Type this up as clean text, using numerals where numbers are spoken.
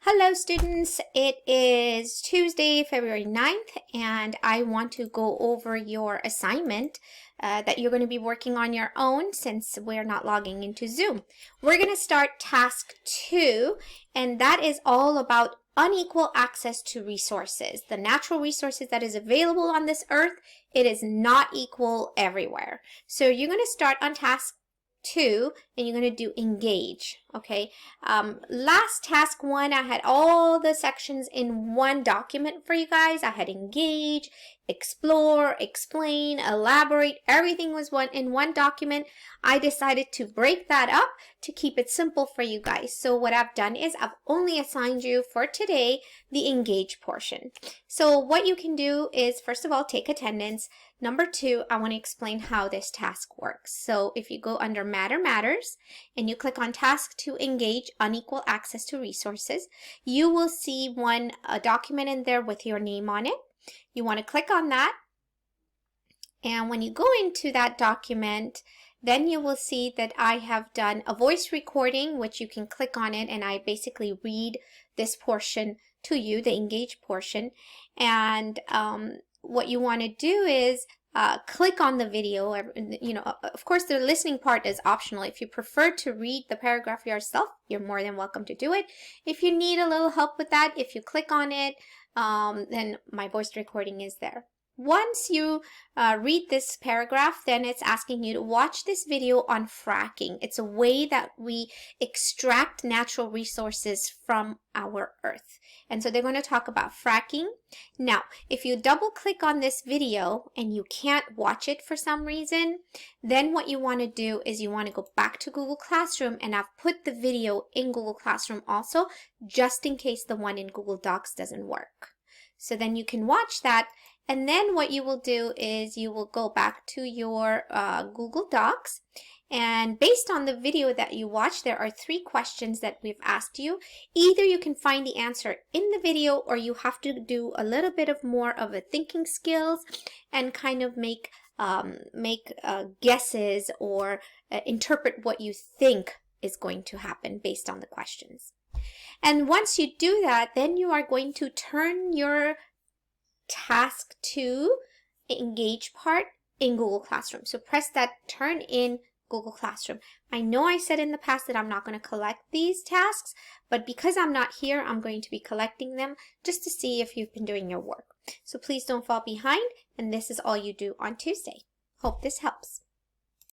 Hello students, it is Tuesday, February 9th, and I want to go over your assignment that you're going to be working on your own since we're not logging into Zoom. We're going to start task 2, and that is all about unequal access to resources. The natural resources that is available on this earth, it is not equal everywhere. So you're going to start on task 2 and you're going to do engage. Okay, last task 1 I had all the sections in one document for you guys. I had engage, explore, explain, elaborate, everything was in one document. I decided to break that up to keep it simple for you guys. So what I've done is I've only assigned you for today the engage portion. So what you can do is, first of all, take attendance. Number 2, I want to explain how this task works. So if you go under Matters and you click on task to engage unequal access to resources, you will see a document in there with your name on it. You want to click on that, and when you go into that document, then you will see that I have done a voice recording, which you can click on it and I basically read this portion to you, the engage portion. And what you want to do is click on the video. Of course, the listening part is optional. If you prefer to read the paragraph yourself, you're more than welcome to do it. If you need a little help with that, if you click on it, then my voice recording is there. Once you read this paragraph, then it's asking you to watch this video on fracking. It's a way that we extract natural resources from our earth. And so they're going to talk about fracking. Now, if you double click on this video and you can't watch it for some reason, then what you want to do is you want to go back to Google Classroom, and I've put the video in Google Classroom also, just in case the one in Google Docs doesn't work. So then you can watch that. And then what you will do is you will go back to your Google Docs, and based on the video that you watched, there are 3 questions that we've asked you. Either you can find the answer in the video, or you have to do a little bit of more of a thinking skills and kind of make guesses or interpret what you think is going to happen based on the questions. And once you do that, then you are going to turn your task 2 engage part in Google Classroom. So press that turn in Google Classroom. I know I said in the past that I'm not going to collect these tasks, but because I'm not here, I'm going to be collecting them just to see if you've been doing your work. So please don't fall behind, and this is all you do on Tuesday. Hope this helps.